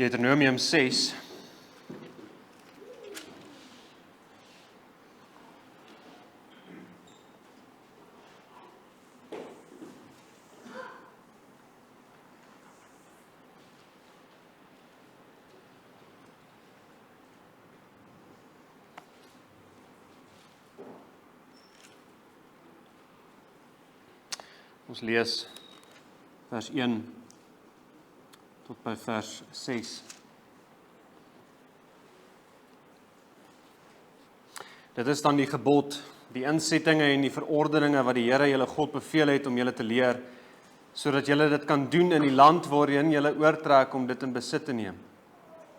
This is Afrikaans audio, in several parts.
Deuteronomium 6. Ons lees vers 1 tot by vers 6. Dit is dan die gebod, die insettinge en die verordeninge wat die Here julle God beveel het om julle te leer, sodat julle dit kan doen in die land waarin julle oortrek om dit in besit te neem.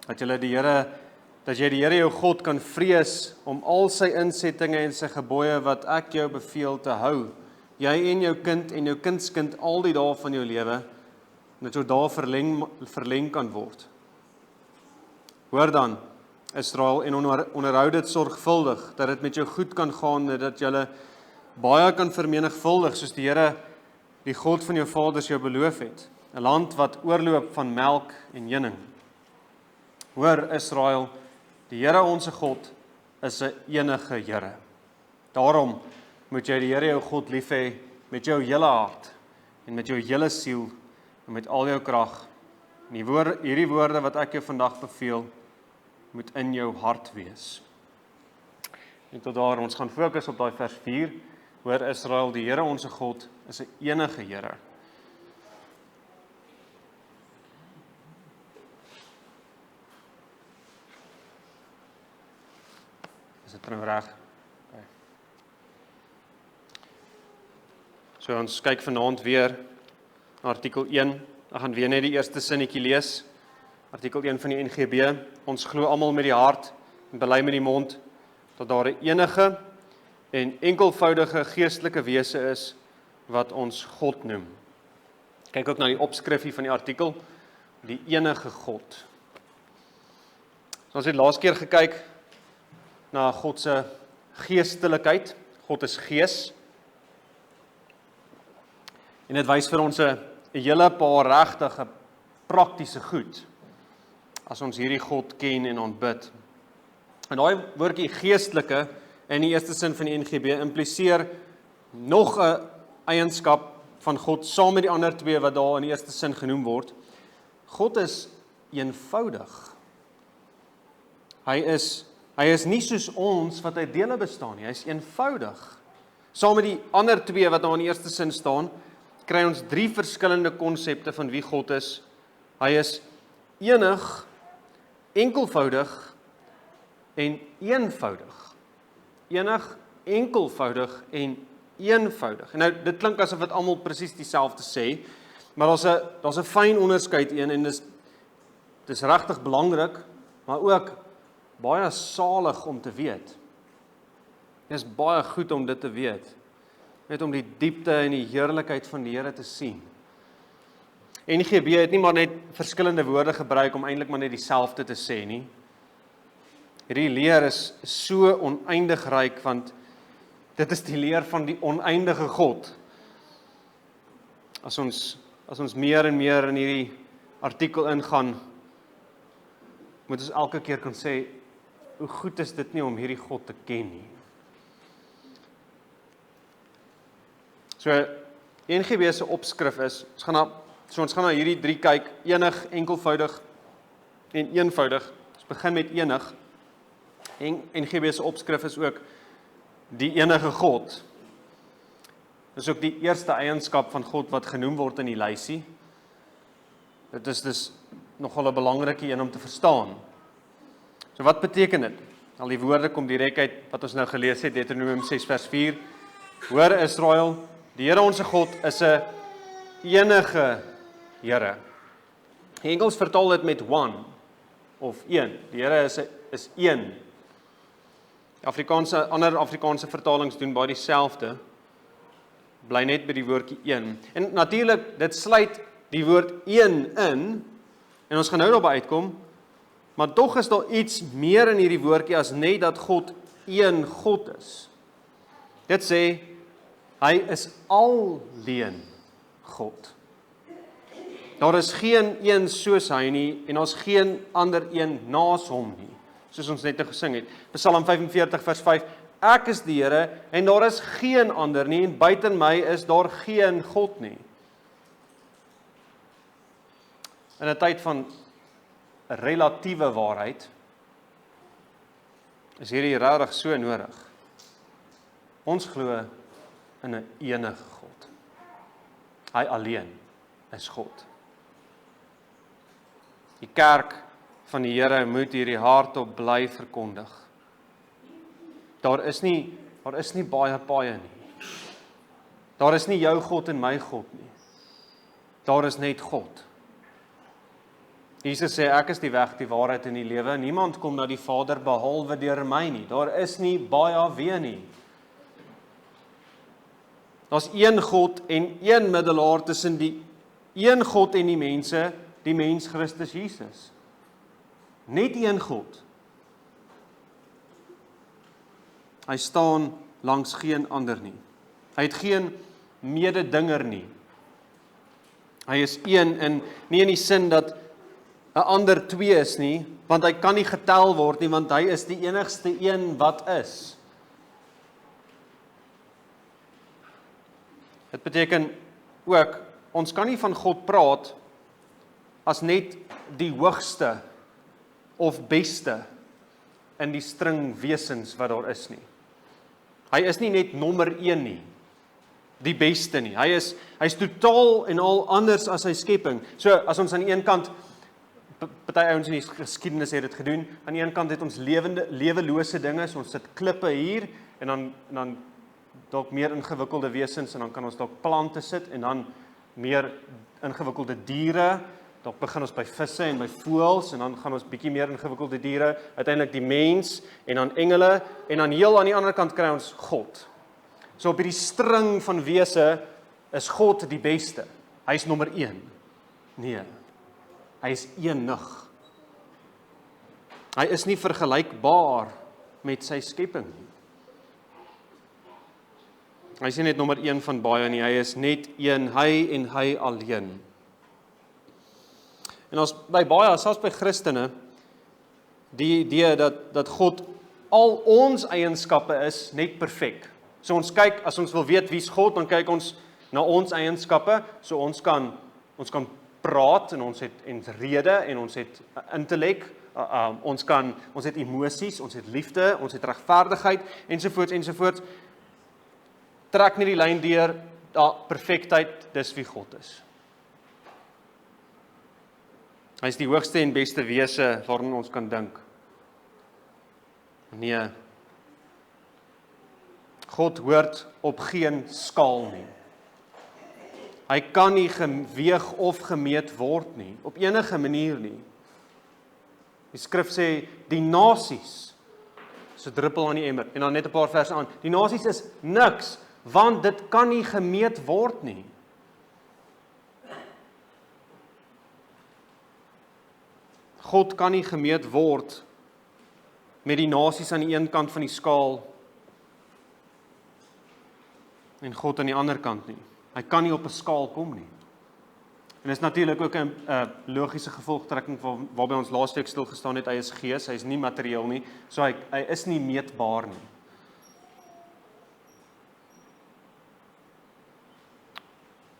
Dat jy die Here jou God kan vrees om al sy insettinge en sy gebooie wat ek jou beveel te hou, jy en jou kind en jou kindskind al die dae van jou lewe, en dat jou dae verleng kan word. Hoor dan, Israel, en onderhou dit sorgvuldig, dat dit met jou goed kan gaan, dat jy baie kan vermenigvuldig, soos die Here, die God van jou vaders jou beloof het, 'n land wat oorloop van melk en honing. Hoor, Israel, die Here onse God is 'n enige Here. Daarom moet jy die Here jou God lief hê met jou hele hart en met jou hele siel en met al jou krag. En hierdie woorde wat ek jou vandag beveel, moet in jou hart wees. En tot daar, ons gaan fokus op daai vers 4. Hoor Israel, die Here onse God is 'n enige Here. Is dit nou reg? Okay. So ons kyk vanaand weer na artikel 1. Ek gaan weer net die eerste sinnetjie lees. Artikel 1 van die NGB. Ons glo almal met die hart en bely met die mond dat daar 'n enige en enkelvoudige geestelike wese is wat ons God noem. Kyk ook na die opskrifie van die artikel, die enige God. So ons het laas keer gekyk na God se geestelikheid. God is gees. En dit wys vir ons 'n hele paar regtige praktiese goed as ons hierdie God ken en aanbid. En daai woordjie geestelike in die eerste sin van die NGB impliseer nog 'n eienskap van God saam met die ander twee wat daar in die eerste sin genoem word. God is eenvoudig. Hy is nie soos ons wat uit dele bestaan nie. Hy is eenvoudig. Saam met die ander twee wat daar in die eerste sin staan, kry ons 3 verskillende konsepte van wie God is. Hy is enig, enkelvoudig en eenvoudig. Enig, enkelvoudig en eenvoudig. En nou, dit klink asof dit almal presies dieselfde sê, maar daar's 'n fyn onderskeid en dis regtig belangrik, maar ook baie salig om te weet. Dit is baie goed om dit te weet. Net om die diepte en die heerlikheid van die Here te sien. NGB het nie maar net verskillende woorde gebruik om eintlik maar net dieselfde te sê nie. Hierdie leer is so oneindig ryk, want dit is die leer van die oneindige God. As ons meer en meer in hierdie artikel ingaan, moet ons elke keer kan sê, hoe goed is dit nie om hierdie God te ken nie. So, NGB se opskrif is, ons gaan na hierdie 3 kyk, enig, enkelvoudig en eenvoudig. Ons begin met enig. NGB se opskrif is ook die enige God. Dis ook die eerste eienskap van God wat genoem word in die lysie. Dit is dus nogal 'n belangrike een om te verstaan. So wat beteken dit? Al die woorde kom direk uit wat ons nou gelees het, Deuteronomium 6 vers 4. Hoor Israel, die Here onse God is 'n enige Here. Die Engels vertaal dit met one of een. Die Here is een. Ander Afrikaanse vertalings doen baie dieselfde. Bly net by die woordjie een. En natuurlik, dit sluit die woord een in, en ons gaan nou daarby uitkom, maar tog is daar iets meer in hierdie woordjie as net dat God een God is. Dit sê, hy is alleen God. Daar is geen een soos hy nie en daar's geen ander een naas hom nie. Soos ons net gesing het. Psalm 45 vers 5. Ek is die Here en daar is geen ander nie en buiten my is daar geen God nie. In 'n tyd van relatiewe waarheid is hierdie regtig so nodig. Ons glo in 'n enige God. Hy alleen is God. Die kerk van die Here moet hierdie hardop bly verkondig. Daar is nie baie paaie nie. Daar is nie jou God en my God nie. Daar is net God. Jesus sê, ek is die weg, die waarheid en die lewe. Niemand kom na die Vader behalwe deur my nie. Daar is nie baie weë nie. Daar's een God en een middelaar tussen die een God en die mense, die mens Christus Jesus. Net een God. Hy staan langs geen ander nie. Hy het geen mededinger nie. Hy is een nie in die sin dat 'n ander twee is nie, want hy kan nie getel word nie, want hy is die enigste een wat is. Dit beteken ook, ons kan nie van God praat as net die hoogste of beste in die string wesens wat daar is nie. Hy is nie net nommer 1 nie, die beste nie. Hy is totaal en al anders as sy skepping. So, as ons aan die een kant, party ouens in die geskiedenis het dit gedoen, aan die een kant het ons lewelose dinge, so ons sit klippe hier, en dan dalk meer ingewikkelde wesens, en dan kan ons dalk plante sit, en dan meer ingewikkelde diere, dalk begin ons by visse en by voëls, en dan gaan ons bietjie meer ingewikkelde diere, uiteindelik die mens, en dan engele, en dan heel aan die ander kant kry ons God. So op hierdie string van wese is God die beste. Hy is nommer 1. Nee, hy is enig. Hy is nie vergelykbaar met sy skepping nie. Hy is nie net nommer 1 van baie nie, hy is net een, hy en hy alleen. En ons by baie, selfs by Christene, die idee dat God al ons eienskappe is net perfek. So ons kyk, as ons wil weet wie is God, dan kyk ons na ons eienskappe, so ons kan praat, en ons het rede, en ons het intellek, ons het emosies, ons het liefde, ons het regverdigheid, ensovoorts, trek nie die lyn deur, perfektheid, dis wie God is. Hy is die hoogste en beste wese waarin ons kan dink. Nee, God hoort op geen skaal nie. Hy kan nie geweeg of gemeet word nie, op enige manier nie. Die skrif sê, die nasies, so druppel aan die emmer, en dan net 'n paar verse aan, die nasies is niks, want dit kan nie gemeet word nie. God kan nie gemeet word met die nasies aan die een kant van die skaal en God aan die ander kant nie. Hy kan nie op 'n skaal kom nie. En dit is natuurlik ook 'n logiese gevolgtrekking waarby ons laaste week stil gestaan het, hy is gees, hy is nie materieel nie, so hy is nie meetbaar nie.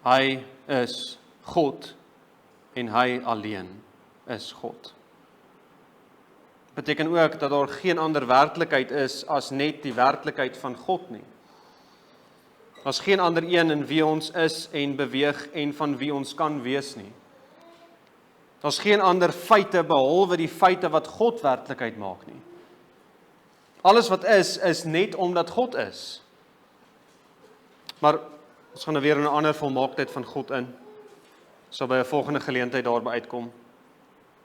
Hy is God en hy alleen is God. Beteken ook dat daar geen ander werklikheid is as net die werklikheid van God nie. Daar's geen ander een in wie ons is en beweeg en van wie ons kan wees nie. Daar's geen ander feite behalwe die feite wat God werklikheid maak nie. Alles wat is net omdat God is. Maar ons gaan weer in 'n ander volmaaktheid van God in. Sal by 'n volgende geleentheid daarby uitkom.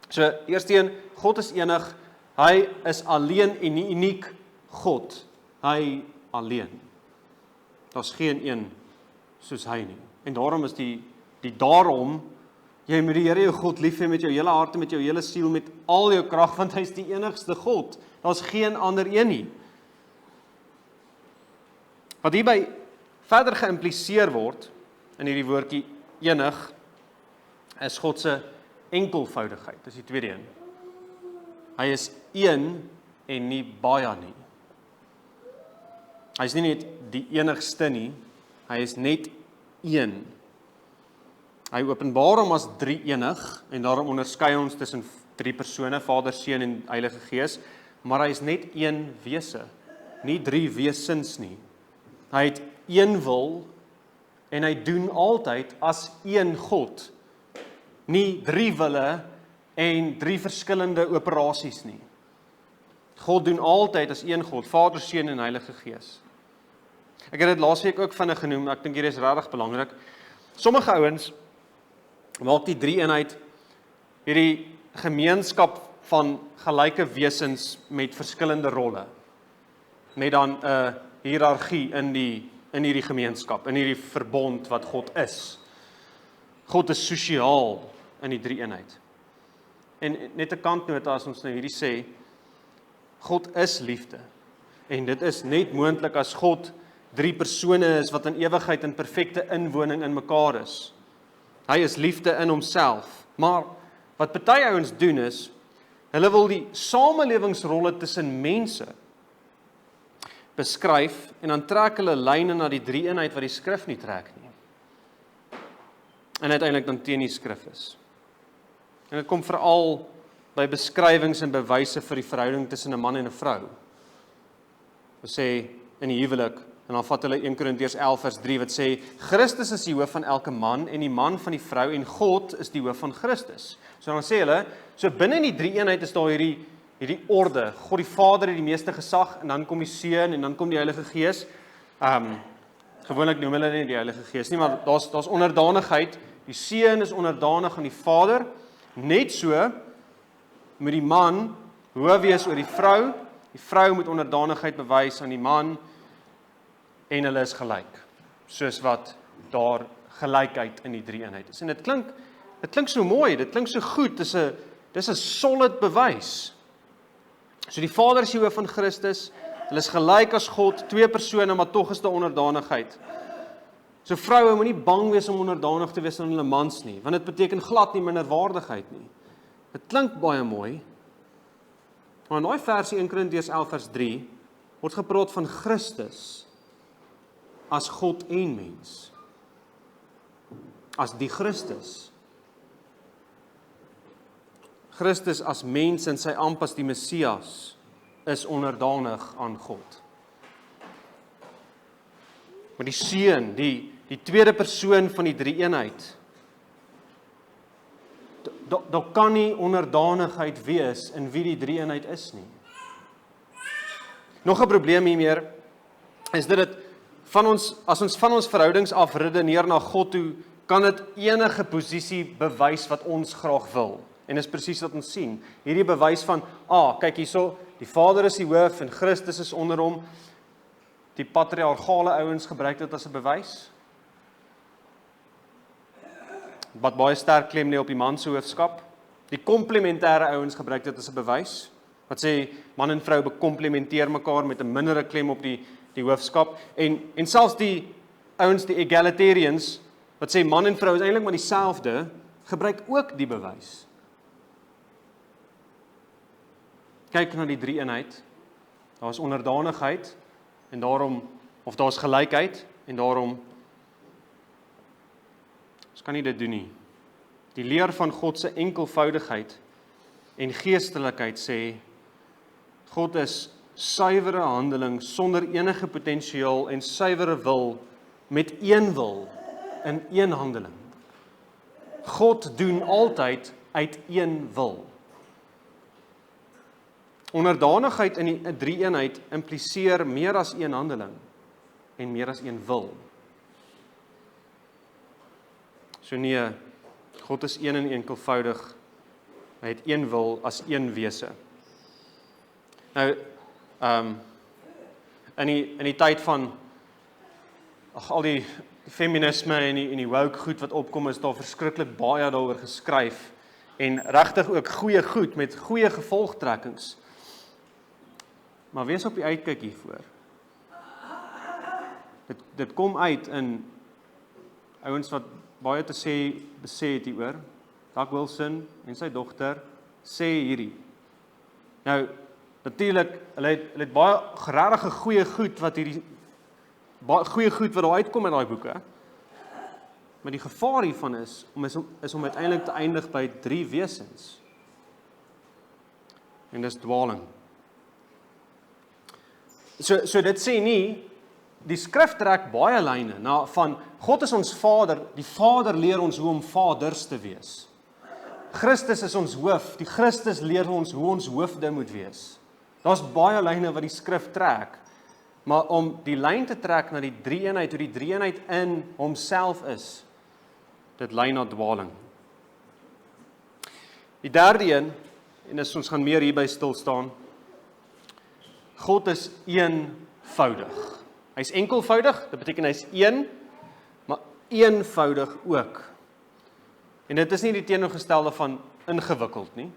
So, eerstens, God is enig, hy is alleen en uniek God. Hy alleen. Daar's geen een soos hy nie. En daarom is die daarom, jy moet die Here jou God lief hê met jou hele hart en met jou hele siel, met al jou krag, want hy is die enigste God. Daar's geen ander een nie. Wat hierby verder geïmpliseer word, in hierdie woordjie enig, is God se enkelvoudigheid. Dis die tweede een. Hy is een en nie baie nie. Hy is nie net die enigste nie, hy is net een. Hy openbaar hom as drie-enig en daarom onderskei ons tussen drie persone, Vader, Seun en Heilige Gees, maar hy is net een wese, nie drie wesens nie. Hy het een wil en hy doen altyd as een God, nie drie wille en drie verskillende operasies nie. God doen altyd as een God, Vader, Seun en Heilige Gees. Ek het dit laasweek ook vinnig genoem, ek dink hier is regtig belangrik. Sommige ouens maak die drie-eenheid hierdie gemeenskap van gelyke wesens met verskillende rolle. Met dan 'n hiërargie in hierdie gemeenskap, in hierdie verbond wat God is. God is sosiaal in die drie-eenheid. En net 'n kantnota as ons nou hierdie sê, God is liefde. En dit is net moontlik as God drie persone is wat in ewigheid in perfekte inwoning in mekaar is. Hy is liefde in homself. Maar wat party ouens doen is, hulle wil die samelewingsrolle tussen mense beskryf en dan trek hulle lyne na die drie-eenheid wat die skrif nie trek nie. En uiteindelik dan teen die skrif is. En dit kom veral by beskrywings en bewyse vir die verhouding tussen 'n man en 'n vrou. Ons sê in die huwelik, en dan vat hulle 1 Korintiërs 11 vers 3 wat sê, Christus is die hoof van elke man en die man van die vrou en God is die hoof van Christus. So dan sê hulle, so binne in die drie-eenheid is daar hierdie orde. God die Vader het die meeste gesag en dan kom die Seun en dan kom die Heilige Gees. Gewoonlik noem hulle nie die Heilige Gees nie, maar daar's onderdanigheid. Die Seun is onderdanig aan die Vader. Net so moet die man hoof wees oor die vrou. Die vrou moet onderdanigheid bewys aan die man en hulle is gelyk. Soos wat daar gelykheid in die drie-eenheid is. En dit klink so mooi, dit klink so goed. Dis 'n solid bewys. So die Vader is die hoof van Christus. Hulle is gelyk as God, twee persone, maar tog is daar onderdanigheid. So vroue moenie bang wees om onderdanig te wees aan hulle mans nie, want dit beteken glad nie minderwaardigheid nie. Dit klink baie mooi. Maar in daai versie 1 Korintiërs 11 vers 3 word gepraat van Christus as God en mens. As die Christus. Christus as mens in sy amp as die Messias is onderdanig aan God. Maar die Seun, die tweede persoon van die drie-eenheid, daar kan nie onderdanigheid wees in wie die drie-eenheid is nie. Nog 'n probleem hiermee is dit as ons van ons verhoudings af redeneer na God toe, kan dit enige posisie bewys wat ons graag wil. En dis presies wat ons sien. Hierdie bewys van, kyk hierso, die Vader is die hoof en Christus is onder hom. Die patriargale ouens gebruik dit as 'n bewys. Wat baie sterk klem lê op die man se hoofskap. Die komplementêre ouens gebruik dit as 'n bewys. Wat sê man en vrou bekomplementeer mekaar met 'n mindere klem op die hoofskap. En selfs die ouens, die egalitarians, wat sê man en vrou is eintlik maar dieselfde, gebruik ook die bewys. Kyk na die drie-eenheid. Daar is onderdanigheid en daarom, of daar is gelykheid en daarom ons kan nie dit doen nie. Die leer van God se enkelvoudigheid en geestelikheid sê God is suiwere handeling sonder enige potensiaal en suiwere wil met een wil in een handeling. God doen altyd uit een wil. Onderdanigheid in die drie-eenheid impliseer meer as een handeling en meer as een wil. So nee, God is een en enkelvoudig. Hy het een wil as een wese. Nou, in die tyd van al die feminisme en die woke goed wat opkom, is daar verskriklik baie daaroor geskryf en regtig ook goeie goed met goeie gevolgtrekkings. Maar wees op die uitkyk hiervoor. Dit kom uit in ouens wat baie te sê het hieroor. Doug Wilson en sy dogter, sê hierdie. Nou, natuurlik, hulle het baie regtig goeie goed wat daar uitkom in daai boeke. Maar die gevaar hiervan is om uiteindelik te eindig by 3 wesens. En dis dwaling. So dit sê nie, die skrif trek baie lyne van God is ons Vader, die Vader leer ons hoe om vaders te wees. Christus is ons hoof, die Christus leer ons hoe ons hoofde moet wees. Daar's baie lyne wat die skrif trek, maar om die lyn te trek na die drie-eenheid, hoe die drie-eenheid in homself is, dit lei na dwaling. Die derde een, en as ons gaan meer hierby stil staan, God is eenvoudig. Hy is enkelvoudig, dit beteken hy is een, maar eenvoudig ook. En dit is nie die teenoorgestelde van ingewikkeld nie.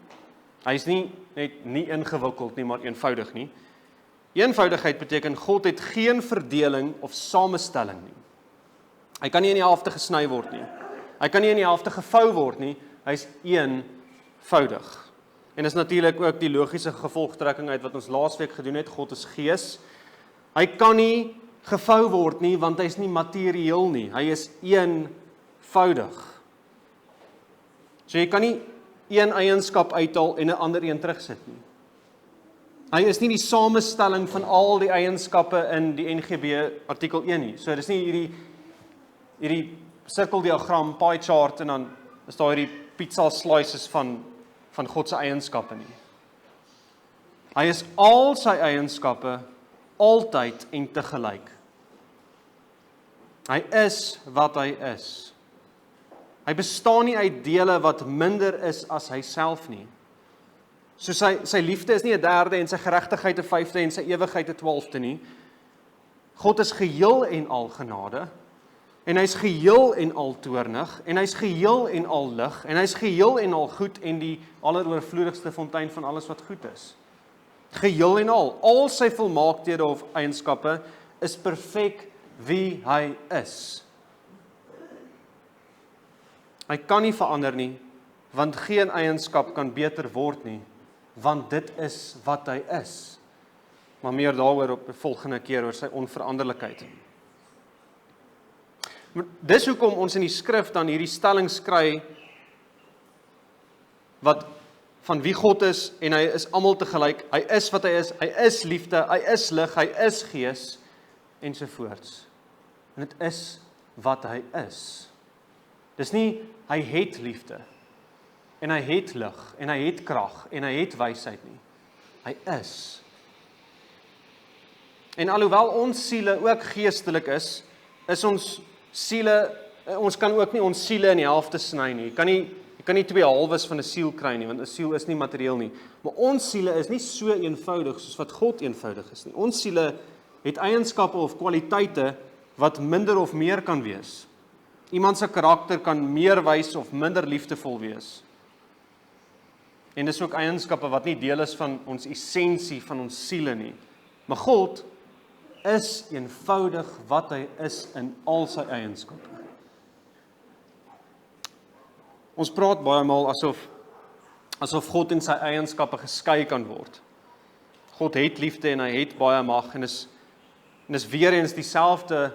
Hy is nie net nie ingewikkeld nie, maar eenvoudig nie. Eenvoudigheid beteken God het geen verdeling of samestelling nie. Hy kan nie in die helfte gesny word nie. Hy kan nie in die helfte gevou word nie. Hy is eenvoudig. En is natuurlik ook die logiese gevolgtrekking uit wat ons laasweek gedoen het. God is gees. Hy kan nie gevou word nie, want hy is nie materieel nie. Hy is eenvoudig. So jy kan nie een eienskap uithaal en 'n ander een terugsit nie. Hy is nie die samestelling van al die eienskappe in die NGB artikel 1 nie. So dis nie hierdie sirkeldiagram, pie chart en dan is daar hierdie pizza slices van God se eienskappe nie. Hy is al sy eienskappe altyd en tegelyk. Hy is wat hy is. Hy bestaan nie uit dele wat minder is as hy self nie. So sy liefde is nie 'n derde en sy geregtigheid 'n vyfde en sy ewigheid 'n 12de nie. God is geheel en al genade. En hy's geheel en al toornig, en hy's geheel en al lig, en hy's geheel en al goed en die alleroorvloedigste fontein van alles wat goed is. Geheel en al sy volmaaktheden of eienskappe is perfek wie hy is. Hy kan nie verander nie, want geen eienskap kan beter word nie, want dit is wat hy is. Maar meer daaroor op die volgende keer oor sy onveranderlikheid. Dis hoekom ons in die skrif dan hierdie stellings kry wat van wie God is en hy is almal tegelyk, hy is wat hy is liefde, hy is lig, hy is gees ensovoorts. En dit is wat hy is. Dis nie hy het liefde en hy het lig en hy het krag en hy het wysheid nie. Hy is. En alhoewel ons siele ook geestelik is ons siele, ons kan ook nie ons siele in die helfte sny nie. Jy kan nie 2 halwes van 'n siel kry nie, want 'n siel is nie materieel nie. Maar ons siele is nie so eenvoudig soos wat God eenvoudig is nie. Ons siele het eienskappe of kwaliteite wat minder of meer kan wees. Iemand se karakter kan meer wys of minder liefdevol wees. En dis ook eienskappe wat nie deel is van ons essensie van ons siele nie. Maar God is eenvoudig wat hy is in al sy eienskappe. Ons praat baie maal asof God en sy eienskappe geskei kan word. God het liefde en hy het baie mag en is weer eens dieselfde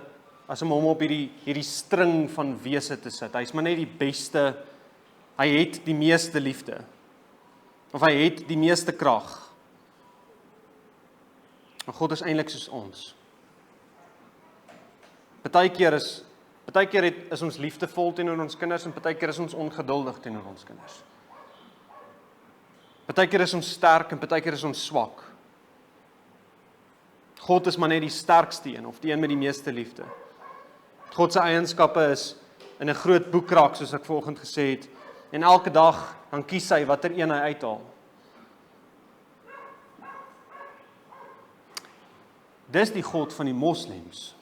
as om hom op hierdie string van wese te sit. Hy is maar net die beste, hy het die meeste liefde. Of hy het die meeste krag. Maar God is eintlik soos ons. Partykeer is ons liefdevol teenoor ons kinders en partykeer is ons ongeduldig teenoor ons kinders. Partykeer is ons sterk en partykeer is ons swak. God is maar net die sterkste een of die een met die meeste liefde. God se eienskappe is in 'n groot boekrak soos ek vanoggend gesê het en elke dag dan kies hy watter een hy uithaal. Dis die God van die moslems.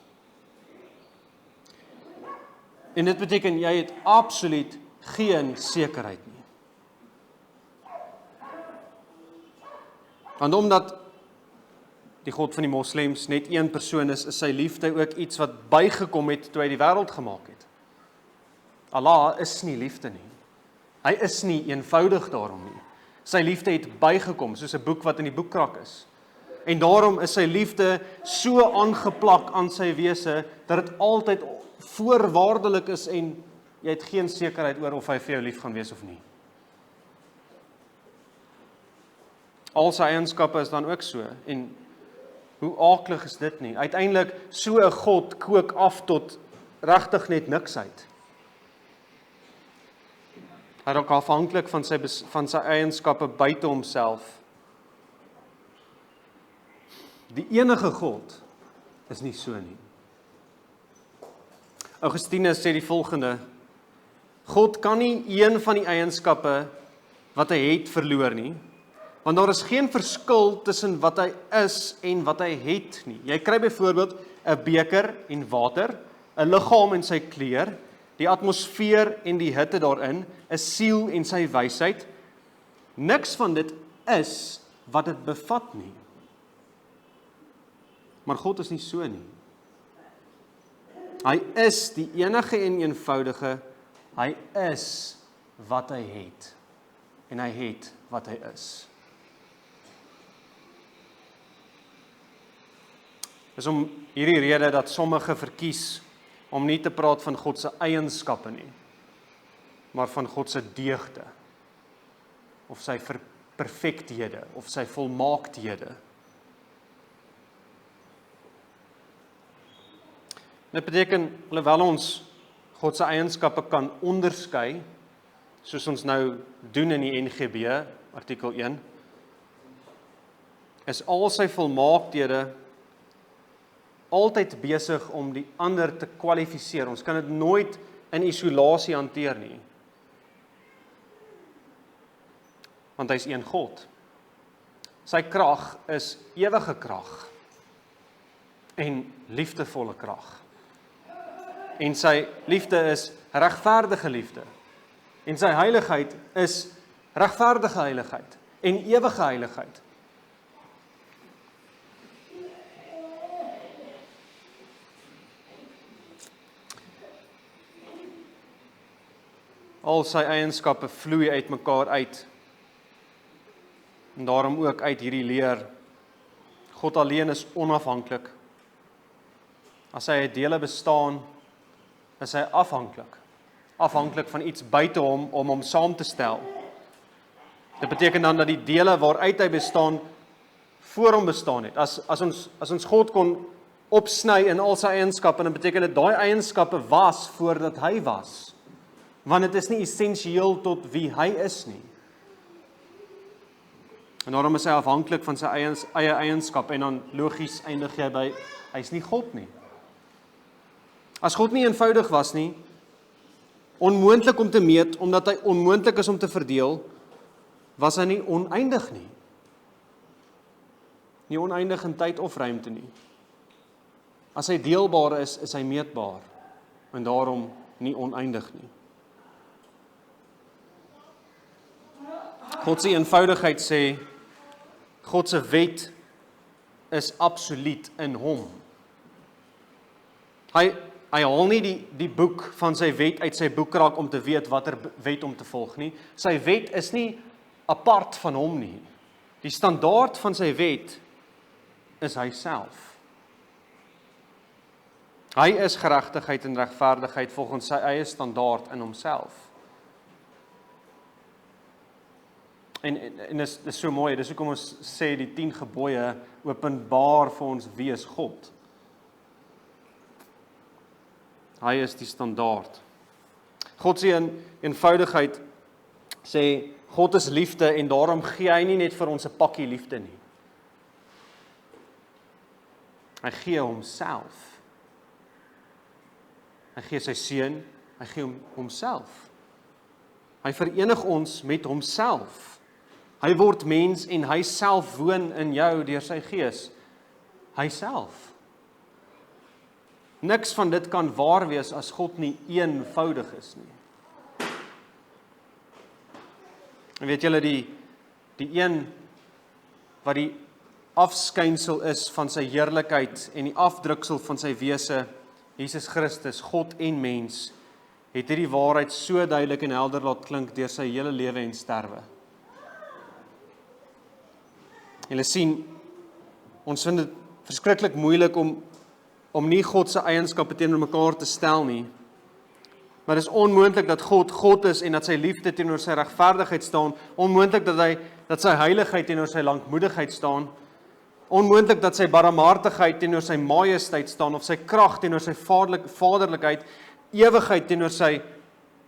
En dit beteken jy het absoluut geen sekerheid nie. Want omdat die God van die moslems net een persoon is sy liefde ook iets wat bygekom het toe hy die wêreld gemaak het. Allah is nie liefde nie. Hy is nie eenvoudig daarom nie. Sy liefde het bygekom, soos 'n boek wat in die boekrak is. En daarom is sy liefde so aangeplak aan sy wese, dat dit altyd voorwaardelik is en jy het geen sekerheid oor of hy vir jou lief gaan wees of nie. Al sy eienskappe is dan ook so, en hoe aaklig is dit nie? Uiteindelik, so 'n God kook af tot regtig net niks uit. Hy raak afhanklik van sy eienskappe buite homself. Die enige God is nie so nie. Augustinus sê die volgende: God kan nie een van die eienskappe wat hy het verloor nie, want daar is geen verskil tussen wat hy is en wat hy het nie. Jy kry byvoorbeeld 'n beker en water, 'n liggaam en sy kleur, die atmosfeer en die hitte daarin, 'n siel en sy wysheid. Niks van dit is wat dit bevat nie. Maar God is nie so nie. Hy is die enige en eenvoudige, hy is wat hy het. En hy het wat hy is. Dis om hierdie rede dat sommige verkies om nie te praat van God se eienskappe nie, maar van God se deugde, of sy perfekthede, of sy volmaaktheden. Dit beteken, alhoewel ons God se eienskappe kan onderskei, soos ons nou doen in die NGB, artikel 1, is al sy volmaaktheden altyd besig om die ander te kwalifiseer. Ons kan dit nooit in isolasie hanteer nie. Want hy is een God. Sy krag is ewige krag en liefdevolle krag. En sy liefde is regverdige liefde. En sy heiligheid is regverdige heiligheid en ewige heiligheid. Al sy eienskappe vloei uit mekaar uit. En daarom ook uit hierdie leer, God alleen is onafhanklik. As hy uit dele bestaan, is hy afhanklik. Afhanklik van iets buite hom om hom saam te stel. Dit beteken dan dat die dele waaruit hy bestaan, voor hom bestaan het. As ons God kon opsny in al sy eienskappe, dan beteken dit daai eienskappe was voordat hy was. Want dit is nie essensieel tot wie hy is nie. En daarom is hy afhanklik van sy eie eienskap, en dan logies eindig jy by, hy is nie God nie. As God nie eenvoudig was nie, onmoontlik om te meet, omdat hy onmoontlik is om te verdeel, was hy nie oneindig nie. Nie oneindig in tyd of ruimte nie. As hy deelbaar is hy meetbaar, en daarom nie oneindig nie. God se eenvoudigheid sê, God se wet is absoluut in hom. Hy haal nie die boek van sy wet uit sy boekrak om te weet watter wet om te volg nie. Sy wet is nie apart van hom nie. Die standaard van sy wet is hy self. Hy is geregtigheid en regverdigheid volgens sy eie standaard in homself. En dis so mooi, dis hoekom ons sê die 10 gebooie openbaar vir ons wie is God. Hy is die standaard. God se eenvoudigheid sê, God is liefde en daarom gee hy nie net vir ons 'n pakkie liefde nie. Hy gee homself. Hy gee sy seun, hy gee homself. Hy verenig ons met homself. Hy word mens en hy self woon in jou deur sy gees. Hy self. Niks van dit kan waar wees as God nie eenvoudig is nie. En weet julle, die een wat die afskynsel is van sy heerlikheid en die afdruksel van sy wese, Jesus Christus, God en mens, het hierdie waarheid so duidelik en helder laat klink deur sy hele lewe en sterwe. Julle sien, ons vind dit verskriklik moeilik om nie God se eienskappe teenoor mekaar te stel nie. Maar dit is onmoontlik dat God is en dat sy liefde teenoor sy regverdigheid staan, onmoontlik dat sy heiligheid teenoor sy lankmoedigheid staan, onmoontlik dat sy barmhartigheid teenoor sy majesteit staan, of sy krag teenoor sy vaderlikheid, ewigheid teenoor sy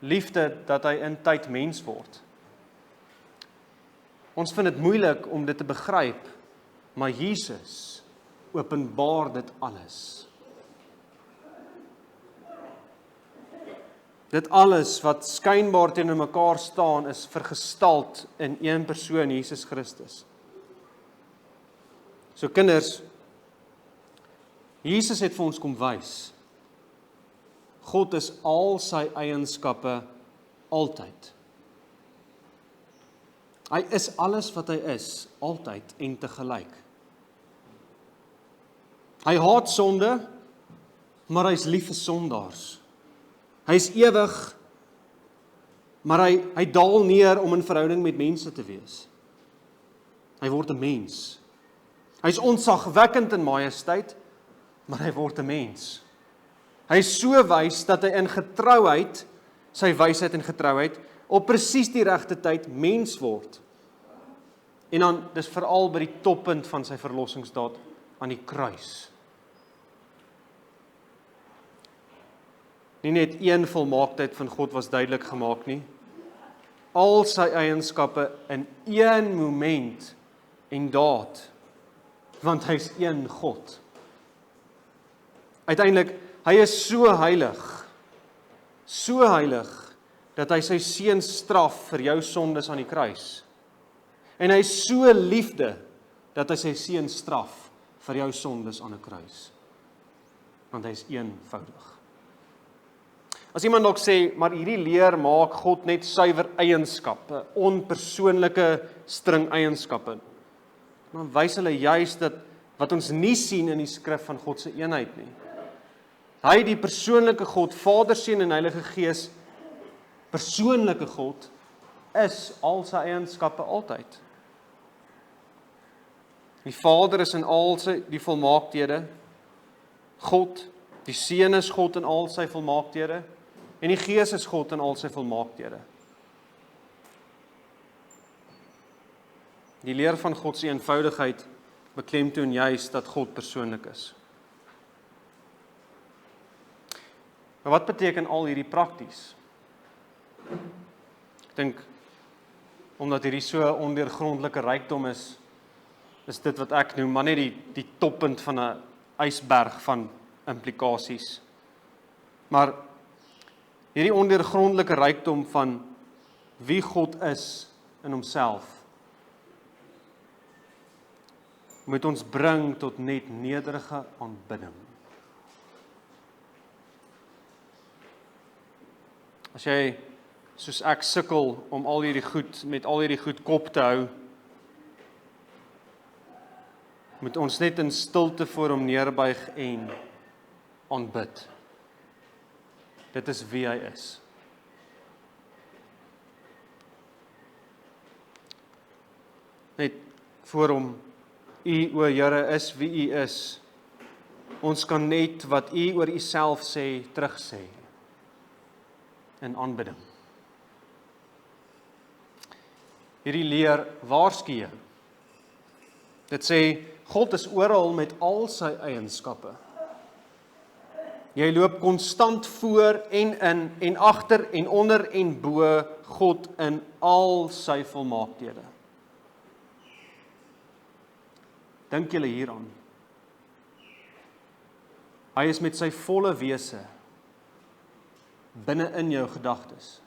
liefde, dat hy in tyd mens word. Ons vind dit moeilik om dit te begryp, maar Jesus openbaar dit alles. Dit alles wat skynbaar teenoor mekaar staan, is vergestald in een persoon, Jesus Christus. So kinders, Jesus het vir ons kom wys. God is al sy eienskappe altyd. Hy is alles wat hy is, altyd en tegelyk. Hy haat sonde, maar hy is lief vir sondaars. Hy is ewig, maar hy daal neer om in verhouding met mense te wees. Hy word 'n mens. Hy is ontzagwekkend in majesteit, maar hy word 'n mens. Hy is so wys dat hy in getrouheid, sy wysheid en getrouheid, op presies die regte tyd mens word. En dan, dis veral by die toppunt van sy verlossingsdaad aan die kruis. Nie net een volmaaktheid van God was duidelik gemaak nie. Al sy eienskappe in een moment en daad, want hy is een God. Uiteindelik, hy is so heilig, dat hy sy seun straf vir jou sondes aan die kruis. En hy is so liefde, dat hy sy seun straf vir jou sondes aan 'n kruis. Want hy is eenvoudig. As iemand dalk sê, maar hierdie leer maak God net suiwer eienskappe, onpersoonlike string eienskappe, dan wys hulle juis dat wat ons nie sien in die skrif van God se eenheid nie. Hy, die persoonlike God, Vader, Seun en Heilige Gees, persoonlike God, is al sy eienskappe altyd. Die Vader is in al sy die volmaaktheden, God, die Seun is God in al sy volmaaktheden, en die Gees is God in al sy volmaaktheden. Die leer van God se eenvoudigheid beklemtoon juis dat God persoonlik is. Maar wat beteken al hierdie prakties? Ek dink, omdat hierdie so ondeurgrondelike rykdom is dit wat ek noem, maar net die toppunt van 'n ysberg van implikasies. Maar hierdie ondeurgrondelike rykdom van wie God is in homself, moet ons bring tot net nederige aanbidding. As jy, soos ek, sukkel om met al hierdie goed kop te hou, moet ons net in stilte voor hom neerbuig en aanbid. Dit is wie hy is. Net voor hom, U, o Here, is wie U is. Ons kan net wat U oor U self sê, terugsê in aanbidding. Hierdie leer waarsku jou. Dit sê, God is oral met al sy eienskappe. Jy loop konstant voor en in en agter en onder en bo God in al sy volmaaktheden. Dink julle hieraan. Hy is met sy volle wese binne in jou gedagtes.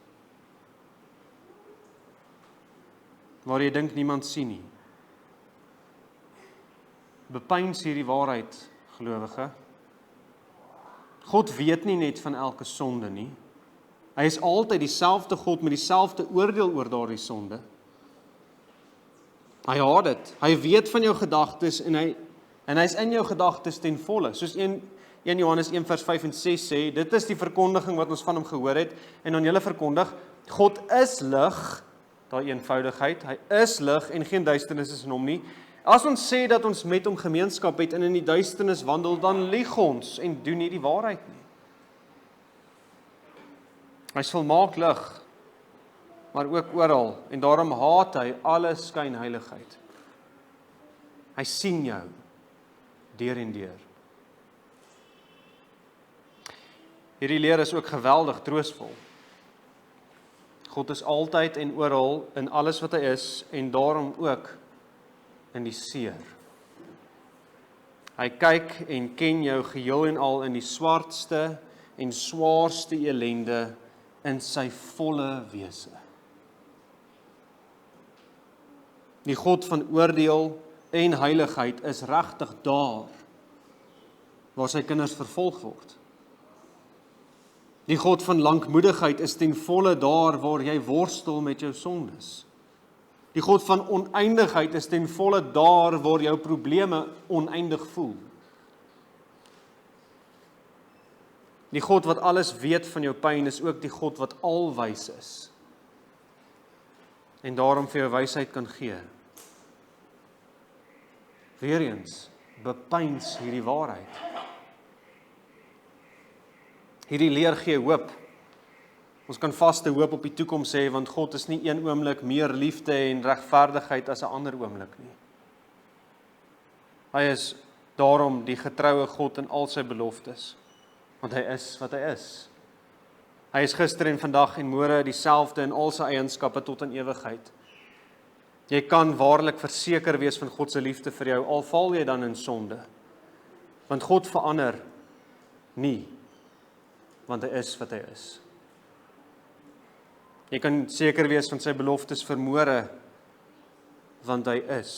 Waar jy dink niemand sien nie. Bepeins hierdie waarheid, gelowige. God weet nie net van elke sonde nie. Hy is altyd dieselfde God met dieselfde oordeel oor daardie sonde. Hy haat dit. Hy weet van jou gedagtes en hy is in jou gedagtes ten volle. Soos 1 Johannes 1 vers 5 en 6 sê, dit is die verkondiging wat ons van hom gehoor het, en aan julle verkondig, God is lig, daai eenvoudigheid, hy is lig en geen duisternis is in hom nie. As ons sê dat ons met hom gemeenskap het en in die duisternis wandel, dan lieg ons en doen nie die waarheid nie. Hy is volmaak lig, maar ook oral, en daarom haat hy alle skynheiligheid. Hy sien jou, deur en deur. Hierdie leer is ook geweldig troosvol. God is altyd en oral in alles wat hy is, en daarom ook in die seer. Hy kyk en ken jou geheel en al in die swartste en swaarste ellende in sy volle wese. Die God van oordeel en heiligheid is regtig daar waar sy kinders vervolg word. Die God van lankmoedigheid is ten volle daar waar jy worstel met jou sondes. Die God van oneindigheid is ten volle daar waar jou probleme oneindig voel. Die God wat alles weet van jou pyn is ook die God wat alwys is. En daarom vir jou wysheid kan gee. Weereens, bepeins hierdie waarheid. Hierdie leer gee hoop. Ons kan vaste hoop op die toekoms hê, want God is nie een oomblik meer liefde en regverdigheid as 'n ander oomblik nie. Hy is daarom die getroue God in al sy beloftes, want hy is wat hy is. Hy is gister en vandag en môre dieselfde in al sy eienskappe tot in ewigheid. Jy kan waarlik verseker wees van God se liefde vir jou, al val jy dan in sonde. Want God verander nie, want hy is wat hy is. Jy kan seker wees van sy beloftes vir môre, want hy is.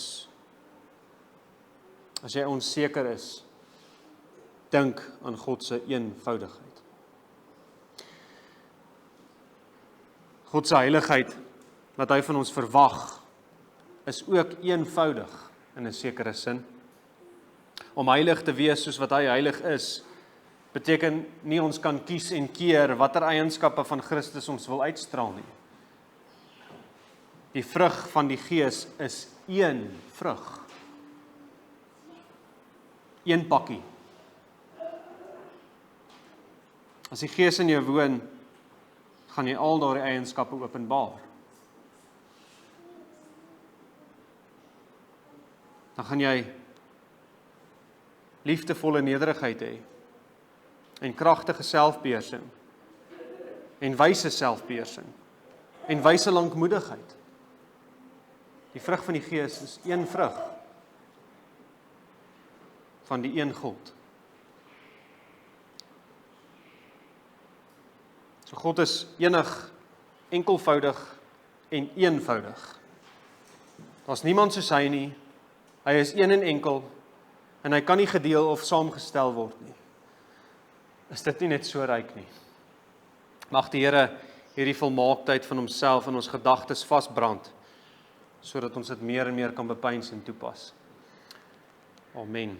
As jy onseker is, dink aan God se eenvoudigheid. God se heiligheid, wat hy van ons verwag, is ook eenvoudig in 'n sekere sin. Om heilig te wees soos wat hy heilig is, beteken nie ons kan kies en keer watter eienskappe van Christus ons wil uitstraal nie. Die vrug van die Gees is een vrug. Een pakkie. As die Gees in jou woon, gaan jy al daardie eienskappe openbaar. Dan gaan jy liefdevolle nederigheid hê, en kragtige selfbeheersing, en wyse selfbeheersing, en wyse lankmoedigheid. Die vrug van die Gees is een vrug van die een God. So God is enig, enkelvoudig en eenvoudig. Daar's niemand soos hy nie. Hy is een en enkel, en hy kan nie gedeel of saamgestel word nie. Is dit nie net so ryk nie? Mag die Here hierdie volmaaktheid van homself in ons gedagtes vasbrand, sodat ons dit meer en meer kan bepeins en toepas. Amen.